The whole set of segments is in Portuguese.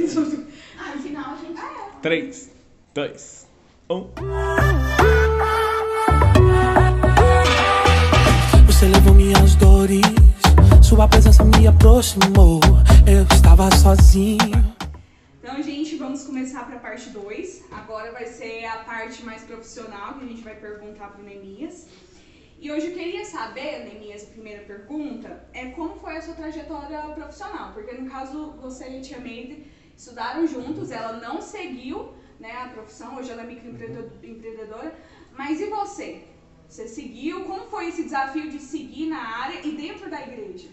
Afinal, a gente 3, 2, 1. Você levou minhas dores, sua presença me aproximou. Eu estava sozinho. Então, gente, vamos começar para a parte 2. Agora vai ser a parte mais profissional, que a gente vai perguntar para o Neemias. E hoje eu queria saber, Neemias, a primeira pergunta, é como foi a sua trajetória profissional? Porque, no caso, você e a Tia Meire estudaram juntos, ela não seguiu, né, a profissão, hoje ela é microempreendedora, mas e você? Você seguiu? Como foi esse desafio de seguir na área e dentro da igreja?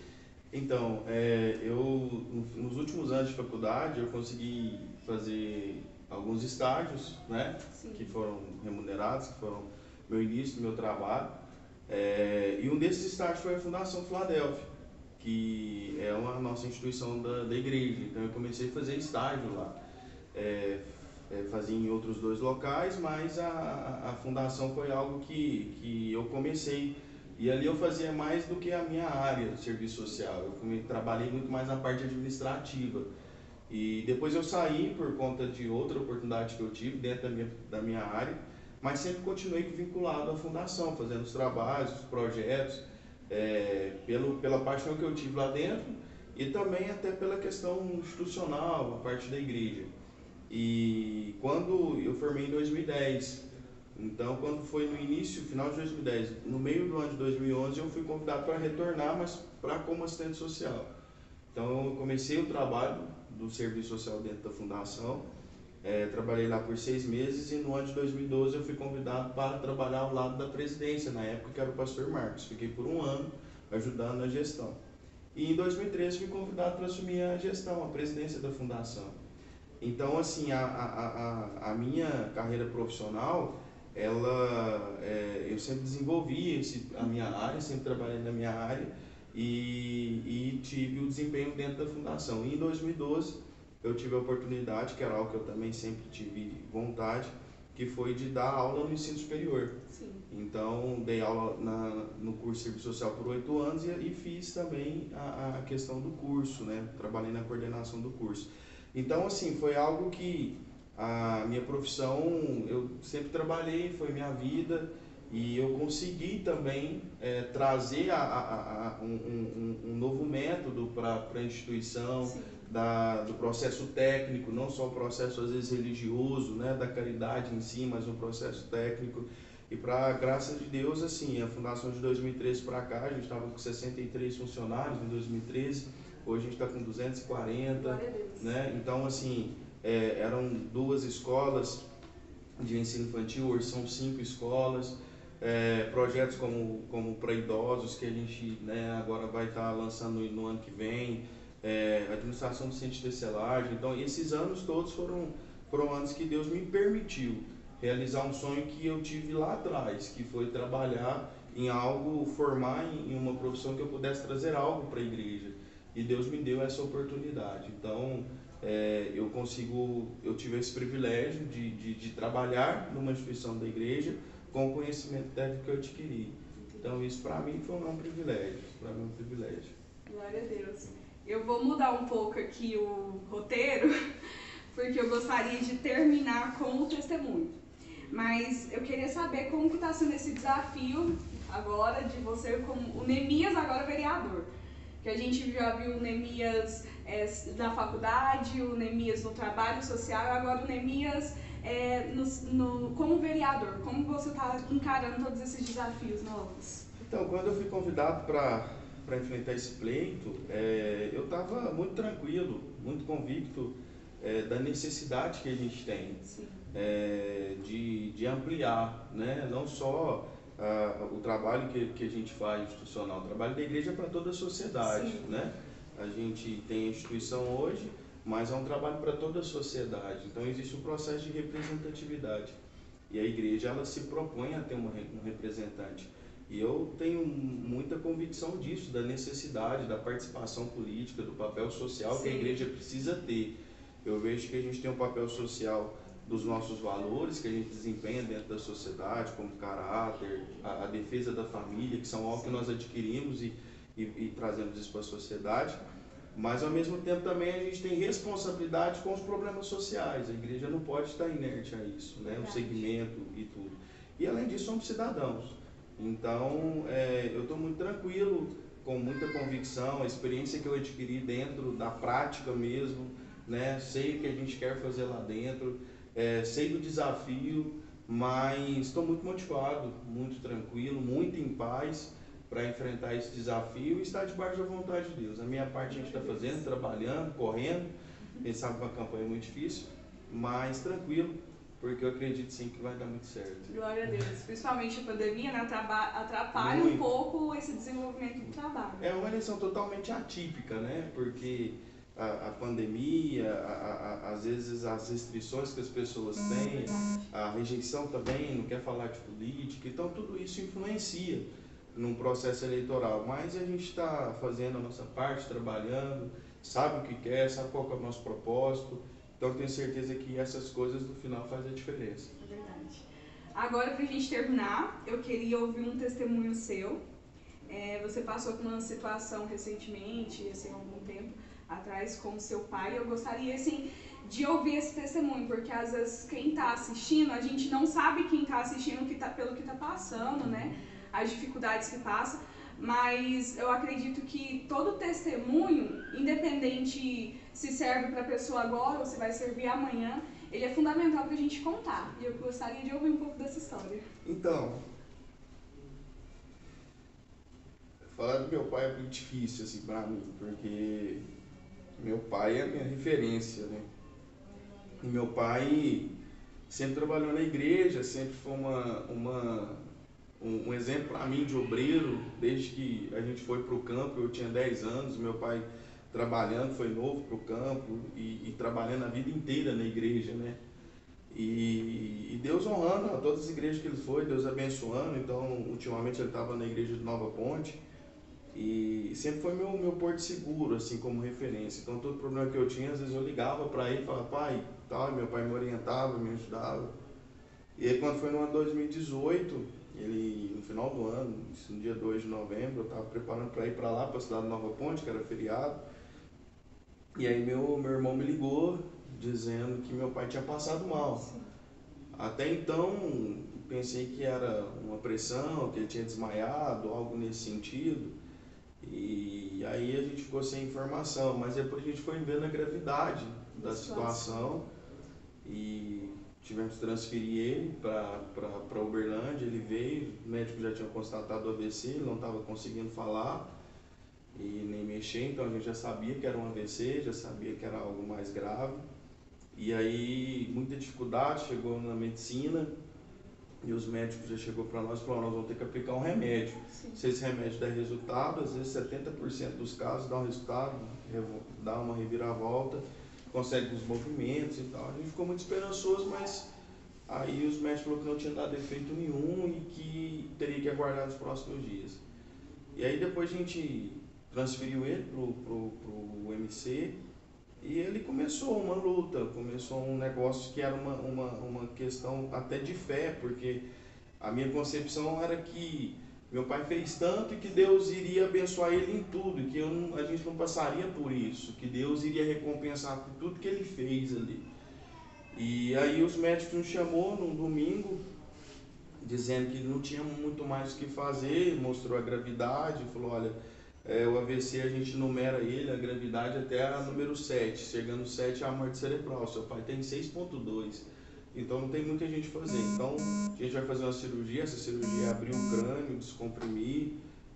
Então, eu nos últimos anos de faculdade eu consegui fazer alguns estágios, né, que foram remunerados, que foram meu início do meu trabalho, e um desses estágios foi a Fundação Filadélfia, que é uma nossa instituição da igreja. Então eu comecei a fazer estágio lá, fazia em outros 2 locais, mas a fundação foi algo que eu comecei. E ali eu fazia mais do que a minha área de serviço social. Eu trabalhei muito mais na parte administrativa. E depois eu saí por conta de outra oportunidade que eu tive dentro da minha área, mas sempre continuei vinculado à fundação, fazendo os trabalhos, os projetos, pela paixão que eu tive lá dentro e também até pela questão institucional, a parte da igreja. E quando eu formei em 2010, então, quando foi no início, final de 2010, no meio do ano de 2011, eu fui convidado para retornar, mas como assistente social. Então, eu comecei o trabalho do serviço social dentro da fundação, trabalhei lá por 6 meses e no ano de 2012 eu fui convidado para trabalhar ao lado da presidência, na época que era o pastor Marcos. Fiquei por 1 ano ajudando na gestão. E em 2013 fui convidado para assumir a gestão, a presidência da fundação. Então, assim, a minha carreira profissional, eu sempre desenvolvi a minha área, sempre trabalhei na minha área e tive o desempenho dentro da fundação. E em 2012 eu tive a oportunidade, que era algo que eu também sempre tive vontade, que foi de dar aula no ensino superior. Sim. Então dei aula no curso de serviço social por 8 anos e fiz também a questão do curso, né? Trabalhei na coordenação do curso. Então, assim, foi algo que a minha profissão, eu sempre trabalhei, foi minha vida, e eu consegui também trazer um novo método para a instituição, do processo técnico, não só o processo às vezes religioso, né, da caridade em si, mas um processo técnico. E para graça de Deus, assim, a fundação de 2013 para cá, a gente estava com 63 funcionários em 2013, hoje a gente está com 240, né? Então, assim, eram 2 escolas de ensino infantil, hoje são 5 escolas, projetos como para idosos, que a gente, né, agora vai estar lançando no ano que vem, administração do centro de tecelagem. Então, esses anos todos foram anos que Deus me permitiu realizar um sonho que eu tive lá atrás, que foi trabalhar em algo, formar em uma profissão que eu pudesse trazer algo para a igreja. E Deus me deu essa oportunidade. Então, eu tive esse privilégio de trabalhar numa instituição da igreja com o conhecimento técnico que eu adquiri. Então, isso para mim foi um privilégio. Glória a Deus. Eu vou mudar um pouco aqui o roteiro, porque eu gostaria de terminar com o testemunho. Mas eu queria saber como que está sendo esse desafio agora de você, como o Neemias agora vereador. Que a gente já viu o Neemias na faculdade, o Neemias no trabalho social, e agora o Neemias como vereador. Como você está encarando todos esses desafios novos? Então, quando eu fui convidado para enfrentar esse pleito, eu estava muito tranquilo, muito convicto da necessidade que a gente tem de ampliar, né? Não só o trabalho que a gente faz institucional, o trabalho da igreja é para toda a sociedade, né? A gente tem a instituição hoje, mas é um trabalho para toda a sociedade. Então existe um processo de representatividade e a igreja ela se propõe a ter um representante. E eu tenho muita convicção disso, da necessidade da participação política, do papel social que a igreja precisa ter. Eu vejo que a gente tem um papel social dos nossos valores que a gente desempenha dentro da sociedade, como caráter, a defesa da família, que são algo que nós adquirimos e trazemos isso para a sociedade. Mas ao mesmo tempo também a gente tem responsabilidade com os problemas sociais. A igreja não pode estar inerte a isso, né? O segmento e tudo. E além disso somos cidadãos. Então eu estou muito tranquilo, com muita convicção, a experiência que eu adquiri dentro da prática mesmo, né? Sei o que a gente quer fazer lá dentro, sei do desafio, mas estou muito motivado, muito tranquilo, muito em paz para enfrentar esse desafio e estar debaixo da vontade de Deus. A minha parte a gente está fazendo, trabalhando, correndo. Quem sabe uma campanha é muito difícil, mas tranquilo, porque eu acredito sim que vai dar muito certo. Glória a Deus. Principalmente a pandemia, né, atrapalha muito. Um pouco esse desenvolvimento do trabalho. É uma eleição totalmente atípica, né? Porque a pandemia, às vezes as restrições que as pessoas têm, a rejeição também, não quer falar de política, então tudo isso influencia num processo eleitoral, mas a gente está fazendo a nossa parte, trabalhando, sabe o que quer, sabe qual que é o nosso propósito, então tenho certeza que essas coisas no final fazem a diferença. É verdade. Agora, para a gente terminar, eu queria ouvir um testemunho seu. Você passou por uma situação recentemente, assim, há algum tempo atrás, com seu pai. Eu gostaria, assim, de ouvir esse testemunho, porque às vezes quem está assistindo, a gente não sabe quem está assistindo pelo que está passando, né? As dificuldades que passa, mas eu acredito que todo testemunho, independente se serve para a pessoa agora ou se vai servir amanhã, ele é fundamental para a gente contar. E eu gostaria de ouvir um pouco dessa história. Então, falar do meu pai é muito difícil assim para mim, porque meu pai é a minha referência, né? E meu pai sempre trabalhou na igreja, sempre foi um exemplo para mim de obreiro, desde que a gente foi para o campo. Eu tinha 10 anos, meu pai trabalhando, foi novo para o campo e trabalhando a vida inteira na igreja, né? E Deus honrando a todas as igrejas que ele foi, Deus abençoando. Então, ultimamente ele estava na igreja de Nova Ponte e sempre foi meu porto seguro, assim, como referência. Então, todo problema que eu tinha, às vezes eu ligava para ele e falava, pai, tal, meu pai me orientava, me ajudava. E aí, quando foi no ano 2018, ele, no final do ano, no dia 2 de novembro, eu estava preparando para ir para lá, para a cidade de Nova Ponte, que era feriado. E aí meu irmão me ligou, dizendo que meu pai tinha passado mal. Sim. Até então, pensei que era uma pressão, que ele tinha desmaiado, algo nesse sentido. E aí a gente ficou sem informação, mas depois a gente foi vendo a gravidade da situação e tivemos que transferir ele para Uberlândia. Ele veio, o médico já tinha constatado o AVC, ele não estava conseguindo falar e nem mexer, então a gente já sabia que era um AVC, já sabia que era algo mais grave. E aí, muita dificuldade, chegou na medicina e os médicos já chegou para nós e falaram, nós vamos ter que aplicar um remédio. Sim. Se esse remédio der resultado, às vezes 70% dos casos dá um resultado, dá uma reviravolta, consegue os movimentos e tal. A gente ficou muito esperançoso, mas aí os médicos falaram que não tinha dado efeito nenhum e que teria que aguardar os próximos dias. E aí depois a gente transferiu ele pro MC e ele começou uma luta, começou um negócio que era uma questão até de fé, porque a minha concepção era que meu pai fez tanto e que Deus iria abençoar ele em tudo, que a gente não passaria por isso, que Deus iria recompensar por tudo que ele fez ali. E aí os médicos nos chamou num domingo, dizendo que não tinha muito mais o que fazer, mostrou a gravidade, falou, olha, o AVC a gente numera ele, a gravidade até a número 7, chegando 7 é a morte cerebral, seu pai tem 6.2, então não tem muita gente fazer. Então a gente vai fazer uma cirurgia, essa cirurgia é abrir o crânio, descomprimir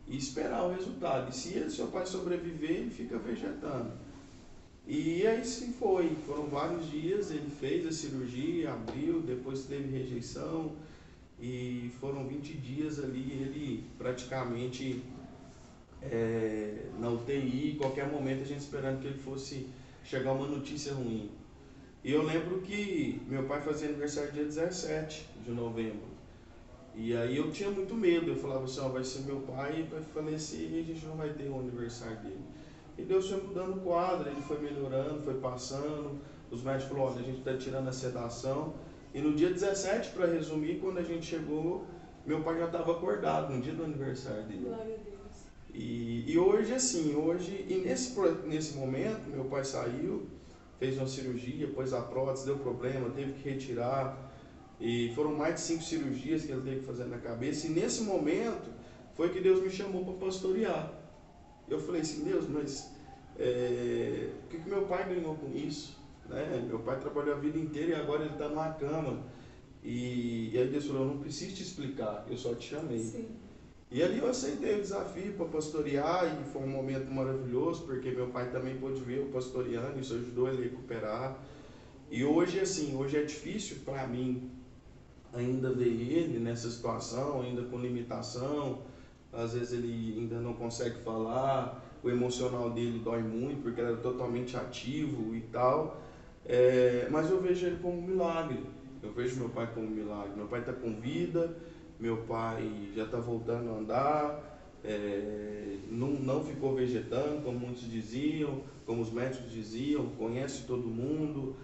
e esperar o resultado. E se seu pai sobreviver, ele fica vegetando. E aí sim foram vários dias, ele fez a cirurgia, abriu, depois teve rejeição e foram 20 dias ali, ele praticamente na UTI, qualquer momento a gente esperando que ele fosse chegar uma notícia ruim. E eu lembro que meu pai fazia aniversário dia 17 de novembro. E aí eu tinha muito medo, eu falava assim, vai ser meu pai, vai falecer e a gente não vai ter o aniversário dele. E Deus foi mudando o quadro, ele foi melhorando, foi passando, os médicos falaram, olha, a gente está tirando a sedação. E no dia 17, para resumir, quando a gente chegou, meu pai já estava acordado, no dia do aniversário dele. Glória a Deus. E hoje, assim, nesse momento, meu pai saiu, fez uma cirurgia, pôs a prótese, deu problema, teve que retirar. E foram mais de 5 cirurgias que ele teve que fazer na cabeça. E nesse momento, foi que Deus me chamou para pastorear. Eu falei assim, Deus, mas o que meu pai ganhou com isso? Né? Meu pai trabalhou a vida inteira e agora ele está numa cama. E aí Deus falou, eu não preciso te explicar, eu só te chamei. Sim. E ali eu aceitei o desafio para pastorear e foi um momento maravilhoso, porque meu pai também pôde ver eu pastoreando, isso ajudou ele a recuperar. E hoje, assim, hoje é difícil para mim ainda ver ele nessa situação, ainda com limitação, às vezes ele ainda não consegue falar, o emocional dele dói muito, porque ele era totalmente ativo e tal, mas eu vejo ele como um milagre, eu vejo meu pai como um milagre. Meu pai está com vida, meu pai já está voltando a andar, não ficou vegetando, como muitos diziam, como os médicos diziam, conhece todo mundo,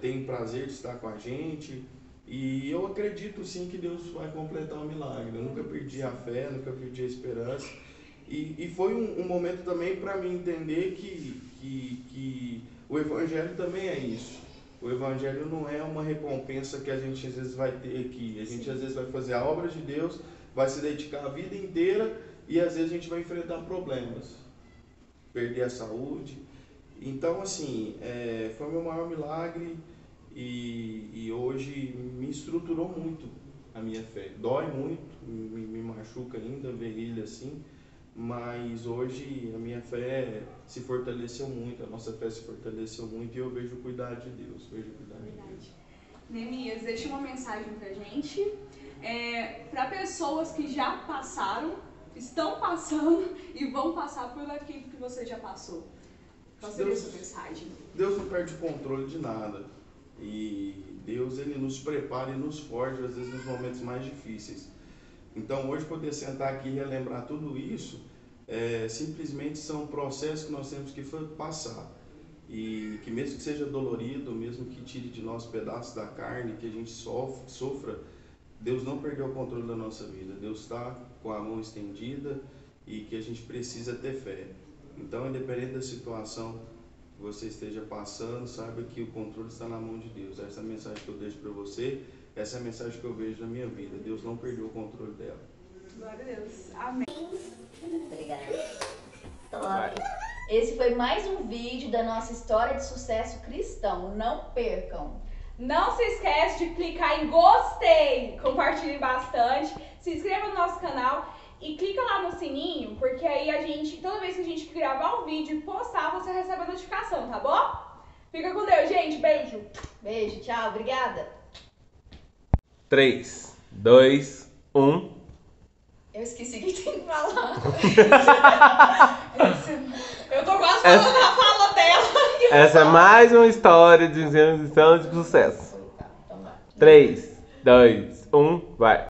tem prazer de estar com a gente. E eu acredito sim que Deus vai completar o milagre. Eu nunca perdi a fé, nunca perdi a esperança. E foi um momento também para mim entender que o Evangelho também é isso. O Evangelho não é uma recompensa que a gente às vezes vai ter aqui. A gente às vezes vai fazer a obra de Deus, vai se dedicar a vida inteira e às vezes a gente vai enfrentar problemas. Perder a saúde. Então, assim, foi o meu maior milagre. E hoje me estruturou muito a minha fé. Dói muito, me machuca ainda ver ele assim, mas hoje a minha fé se fortaleceu muito, a nossa fé se fortaleceu muito e eu vejo o cuidado de Deus. Neemias, deixa uma mensagem pra gente, para pessoas que já passaram, estão passando e vão passar por aquilo que você já passou. Qual seria essa mensagem? Deus não perde o controle de nada. E Deus, ele nos prepara e nos forja às vezes nos momentos mais difíceis. Então hoje poder sentar aqui e relembrar tudo isso simplesmente são processos que nós temos que passar e que mesmo que seja dolorido, mesmo que tire de nós pedaços da carne, que a gente sofra, Deus não perdeu o controle da nossa vida. Deus está com a mão estendida e que a gente precisa ter fé. Então, independente da situação que você esteja passando, saiba que o controle está na mão de Deus. Essa é a mensagem que eu deixo para você, essa é a mensagem que eu vejo na minha vida. Deus não perdeu o controle dela. Glória a Deus. Amém. Obrigada. Top. Esse foi mais um vídeo da nossa história de sucesso cristão. Não percam. Não se esquece de clicar em gostei, compartilhe bastante, se inscreva no nosso canal e clica lá no sininho, porque aí toda vez que a gente gravar um vídeo e postar, você recebe a notificação, tá bom? Fica com Deus, gente. Beijo. Beijo, tchau, obrigada. 3, 2, 1. Eu esqueci o que tem que falar. Eu tô quase falando a fala dela. Essa é mais uma história de sucesso. 3, 2, 1, vai.